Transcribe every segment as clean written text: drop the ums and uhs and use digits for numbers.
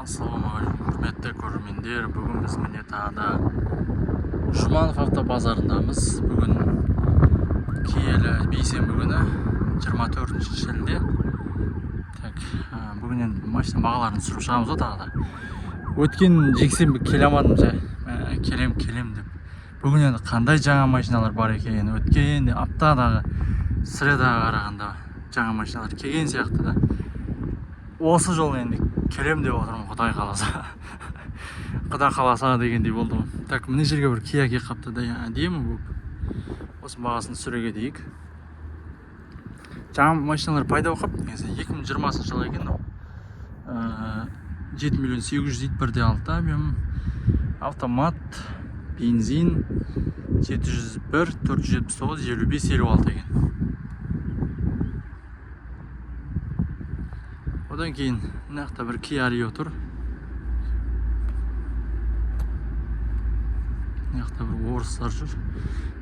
Ассалаумағалейкум, құрметті көрермендер. Бүгін біз міне тағы Жұманов автобазарындамыз. Бүгін киелі бейсенбі күні 24 шілде. Бүгін енді машина бағаларын түсіріп шығамыз ғой тағы да. Өткен жексенбі келе алмадым жай. Келем деп. Бүгін енді қандай жаңа машиналар бар екен. Өткен аптадағы средаға қарағанда жаңа машиналар келген сияқты да. Осы жол енді келем деп отырмын, Құдай қаласа. Құдай қаласа дегендей болды. Так, мына жерге бір Kia келіп қапты да, әдемі болып. Осы бағасын түсіре дейік. Жаңа машиналар пайда болып қапты. 2020 жылы екен ол. 7 миллион 800 дейді, 1.6 объем. Автомат, бензин 701 479 55 56 екен. Одан кейін мынақта бір Kia Rio тұр. Мынақта бір орыстар жүр.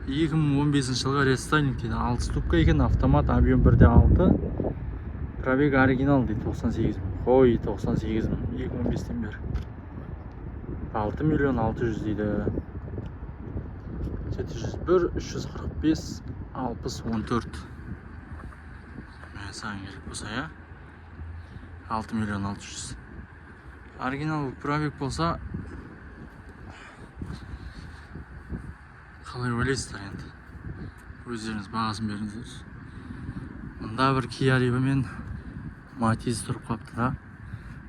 2015 жылғы рестайлинг дейді. 6 ступка екен, автомат, объем 1.6. Пробег оригинал дейді, 98 мың. Қой, 98 мың, 2015-тен бері. 6 миллион 600 дейді. 701 345 60 14. Саған керек болса, я? 6 миллион 600. Оригинал пробег болса, қалай ойлайсыздар енді? Өздеріңіз бағасын беріңіздер. Мұнда бір Kia Rio мен Matiz тұрып қапты да.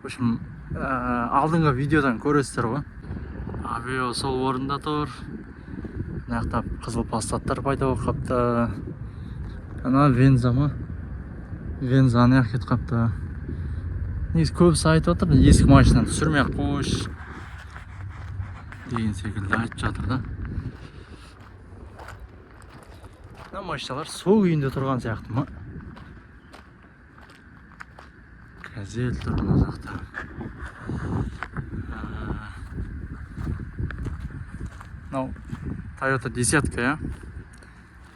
В общем, алдыңғы видеодан көресіздер ғой. Авио сол орында тұр. Мынақта қызыл пассаттар пайда болып қапты. Ана Венза ма? Венза ана кетіп қапты. Негізі көбісі айтып отыр, ескі машинаны түсірмей ақ қойш деген секілді айтып жатыр да. Мына машиналар сол күйінде тұрған сияқты ма? Газель тұр мына жақта. Мынау Toyota десятка, я?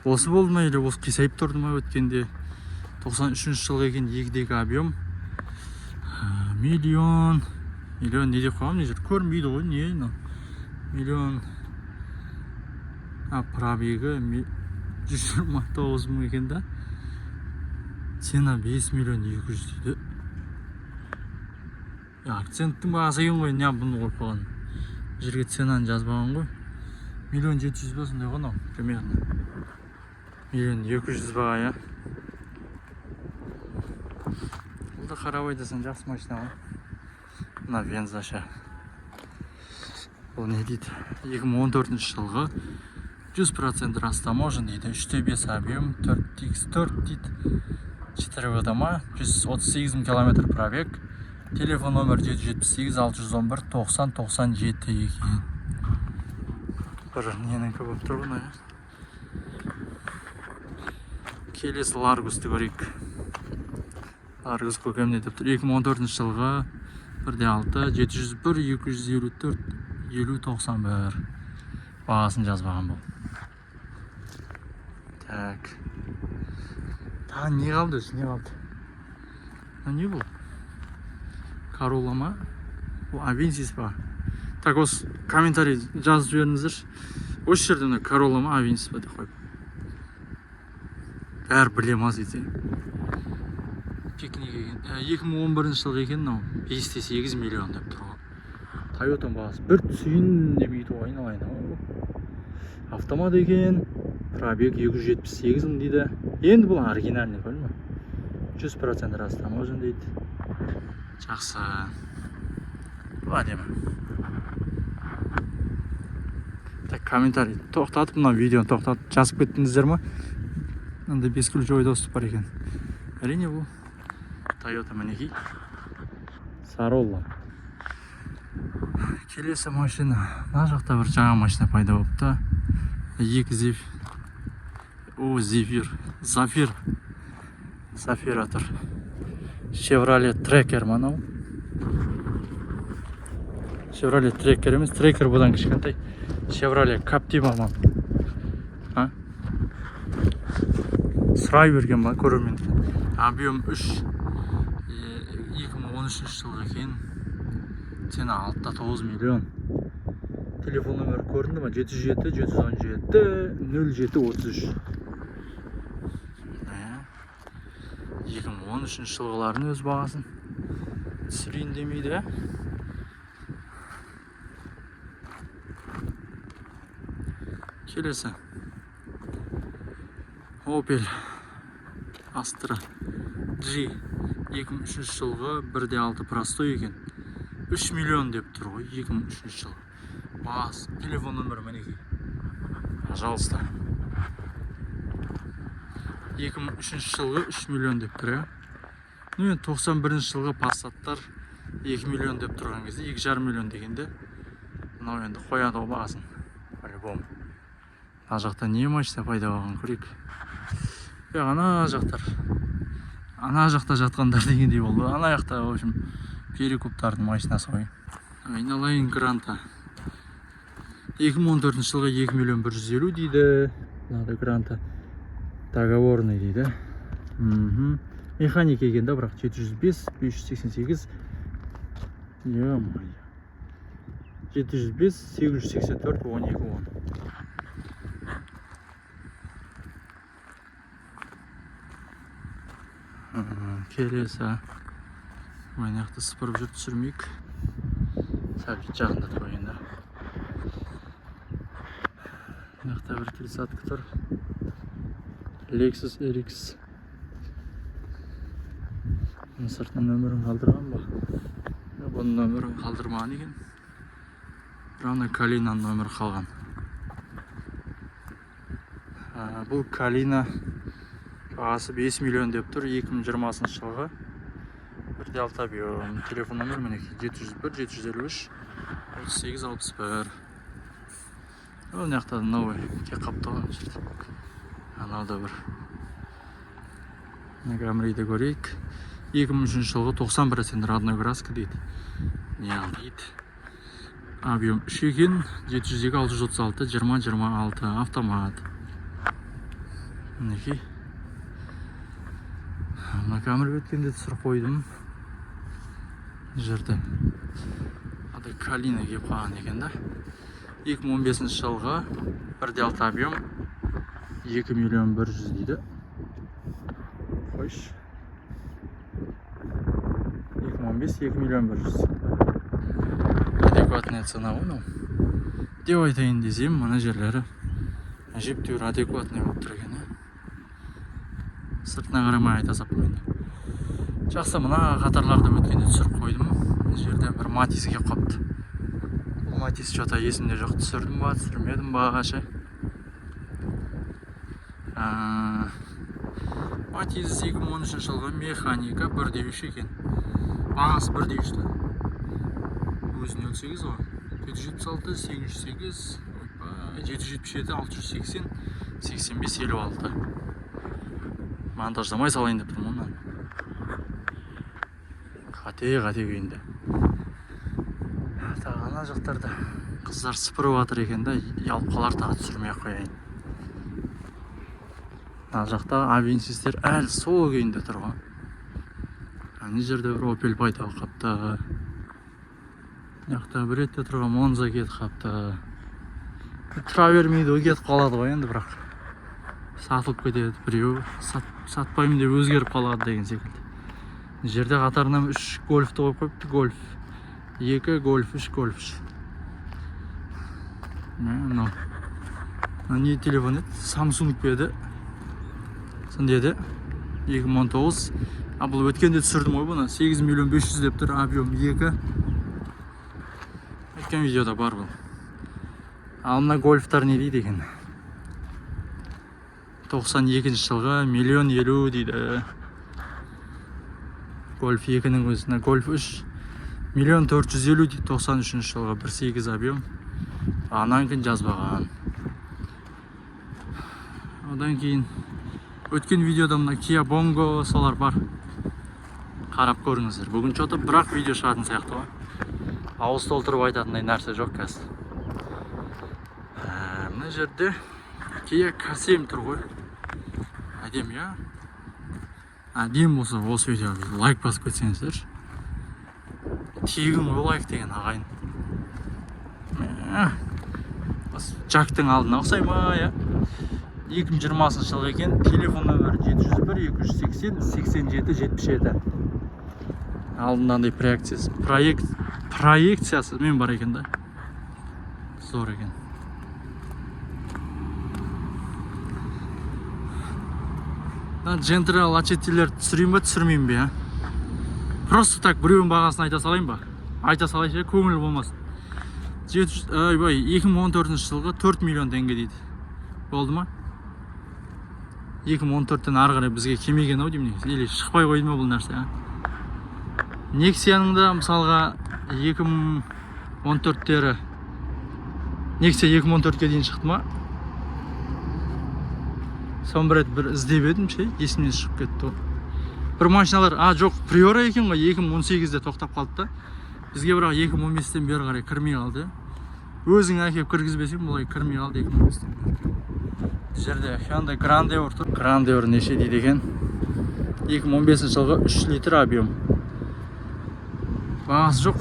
Осы болды ма, или осы қисайып тұрды ма өткенде? 93 жылғы екен, 2-дегі объем. Миллион не деп қойғам, не жүр? Көрмейді ғой, не? Миллион. Пробегі 129 мың екен да. Цена 5 миллион 200 дейді. Акценттің бағасы екен ғой, не бұны қойып қойған. Жерге ценаны жазбаған ғой. Миллион 700 ба сондай ғой, примерно. Миллион 200 баға, я? Бұл да қарап айдасан жақсы машина ғой. Мына Венза ша. Бұл не дейді? 2014 жылғы 100% растаможен дейді. 3.5 объем, 4x4 дейді. 4 адама, 138 мың километр пробег. Телефон номер 778 611 90 97 екен. Бір ненің көп болып тұр бұны. Келесі Largus'ты көрейік. Largus көкемне деп тұр. 2014 жылғы 1.6 701 254 5091 бағасын жазбаған бұл. Так. Не қалды өзі, не қалды? Не бұл? Corolla ма? Avensis ба? Так, осы комментарий жазып жіберіңіздер. Осы жерде Corolla ма, Avensis ба деп қойып. Бәрі білемаз ете. Пикник екен. 2011 жылғы екен, 5-8 миллион деп тұр. Toyota бағасы. Бір түсейін демейді ғой, айналайын. Автомат екен. Пробег 278 мың дейді. Енді бұл оригинальный бөлме. 100% растаможен дейді. Жақсы. Бұл әдемі. Так, комментарий тоқтатып, мына видеоны тоқтатып жазып кеттіңіздер ма? Мынандай 5 ключевой доступ бар екен. Әрине бұл Toyota мінекей. Corolla. Келесі машина. Мына жақта бір жаңа машина пайда болыпты. 2 Zafir. Zafir атыр. Chevrolet Tracker манау. Chevrolet Tracker емес, Tracker бұдан кішкентай. Chevrolet Captiva ма? Сұрай берген ба, көрермендер. Объем 3. 2013 жылғы екен. цена 6,9 миллион. Телефон номері көрінді ма? 707-717-0733. 2013 жылғылардың өз бағасын түсірейін демейді. Келесі Opel Astra G 2003 жылғы 1.6 простой екен. 3 миллион деп тұр ғой, 2003 жылғы. Бағасы, телефон номері мінекей. Пожалуйста. 2003 жылғы 3 миллион деп тұр, иә. Ну, 91 жылғы Passаттар 2 миллион деп тұрған кезде 2,5 миллион дегенде, мынау енді қояды ғой бағасын. По-любому. Ана жақта не машина пайда болған көрейік. Ана жақтар. Ана жақта жатқандар дегендей болды. Ана жақта, в общем, перекуптардың машинасы ғой. Айналайын Гранта. 2014 жылғы 2 миллион 150 дейді. Мынада Гранта договорный дейді. Механик екен да, бірақ 705, 588. Е-май. 705, 884, 12, 10. Келесі ойнақты сыпырып жүріп түсірмейік. Сәбет жағында тұр енді. Мынақты бір 30 тұр. Lexus RX. Сыртынан нөмірін қалдырған ба? Бұның нөмірін қалдырмаған екен. Ана Калинаның нөмірі қалған. Бұл Калина бағасы 5 миллион деп тұр, 2020 жылғы. 1.6 объем. Телефон номер мінекей 701-753-3861. Ол наяқтады новый кек қаптаған жерде. Аналда бір Камриді көрейік. 2003 жылғы 90% родной краска дейді. Неғын дейді. Объем 3 екен, 702-636, 20-26 автомат. Мінекей. Мына камера өткенде түсіріп қойдым. Жерде. Ада Калина кеп қалған екен да. 2015 жылғы 1.6 объем 2 миллион 100 дейді. Қойш. 2015 2 миллион 100. Адекватная цена оны. Деп айтайын десем, мына жерлері әжептәуір адекватный болып тұр екен. Сыртына қарамай айта сап қойды. Жақсы, мына қатарларды өткенде түсіріп қойдым. Бұл жерде бір Матис кеп қапты. Бұл Матис жота есімде жоқ. Түсірдім ба, түсірмедім ба ше. Матис 2013 жылғы механика 1.3 екен. Бағасы 1.3. Өзіне 8 ғой. 776, 808, 777, 680, 85, 56. Монтаждамай салайын деп тұрмын онан. Қате күйінде. Тағана жақтарда қыздар сыпырып атыр екен да, ялқалар тағы түсірмей қояйын. Ана жақта авенсистер әлі сол күйінде тұрған. Ана жерде бір Opel пайда қапты. Яқта бір етте тұрған Monza кет қапты. Тұра бермейді, ол кетіп қалады ғой енді, бірақ сатылып кетеді біреу, сатпаймын деп өзгеріп қалады деген секілді. Жерде қатарынан 3 гольфті қойып қойыпты, гольф 2, гольф 3, гольф 3. Мынау не телефон еді? Samsung педі. Сындеді 2019. Бұл өткенде түсірдім ғой бұны. 8 миллион 500 деп тұр, объем 2. Өткен видеода бар бұл. Ал мына гольфтар не дейді екен? 92 жылғы миллион 50 дейді. Гольф 2-нің өзіне. Гольф 3 миллион 450 дейді. 93 жылғы 1.8 объем. Анан кейін жазбаған. Одан кейін өткен видеода мына Kia Bongo солар бар. Қарап көріңіздер. Бүгін что-то бірақ видео шығатын сияқты ғой. Ауыз толтырып айтатындай нәрсе жоқ қазір. Мына жерде Kia K7 тұр ғой. Әдемі, я? Әдем болса осы видеоға лайк басып кетсеңіздер. тегін болайық деген ағайын. Жактың алдына ұқсай ма, я? 2020 жылғы екен. Телефон нөмірі 701-280-87-77. Алдындағындай проекциясы мен бар екен да. Зор екен. Джентрал ачеттелер түсірейін ба, түсірмеймін бе, Просто так біреудің бағасын айта салайын ба? Айта салайынша көңіл болмасын. 2014 жылғы 4 миллион теңге дейді. Болды ма? 2014-тен ары қарай бізге келмеген ау деймін негізі. Или шықпай қойды ма бұл нәрсе? Нексияның да мысалға 2014-тері Нексия 2014-ке дейін шықты ма? Сон бір рет бір іздеп едім ше, есімнен шығып кетті. Бір машиналар, жоқ, Приора екен ғой, 2018-де тоқтап қалды да. Бізге бірақ 2015-тен бері қарай кірмей қалды. Өзің әкеп кіргізбесең, бұлай кірмей қалды 2015-тен бері. Жерде Hyundai Grandeur тұр. Grandeur неше дейді екен? 2015 жылғы 3 литр объем. Бағасы жоқ.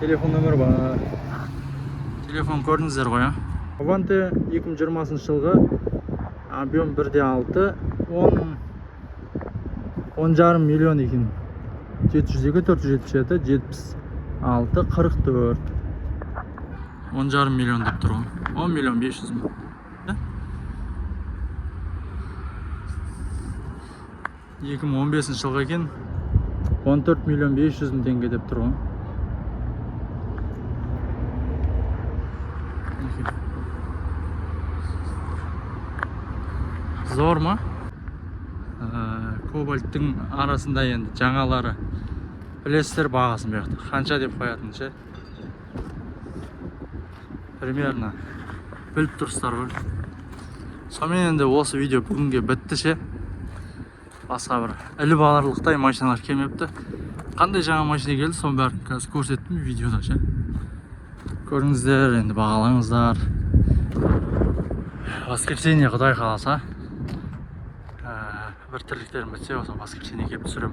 Телефон нөмір бар. Телефон көрдіңіздер ғой, Avante 2020 жылғы объем 1.6, 10,5 миллион екен. 702-477, 76, 44. 10,5 миллион деп тұр ғой. 10 миллион 500 мың. 2015 жылғы екен. 14 миллион 500 мың теңге деп тұр ғой. Зор ма? Кобальттың арасында енді жаңалары. Білесіздер бағасын бияқты. Қанша деп қоятын ше? Примерно біліп тұрсыздар ғой. Сонымен енді осы видео бүгінге бітті ше. Басқа бір іліп аларлықтай машиналар келмепті. Қандай жаңа машина келді, соның бәрін қазір көрсеттім видеода ше. Көріңіздер, енді бағалаңыздар. Воскресенье Құдай қаласа. Бір тірліктерім бітсе, осы воскресенье келіп түсірем.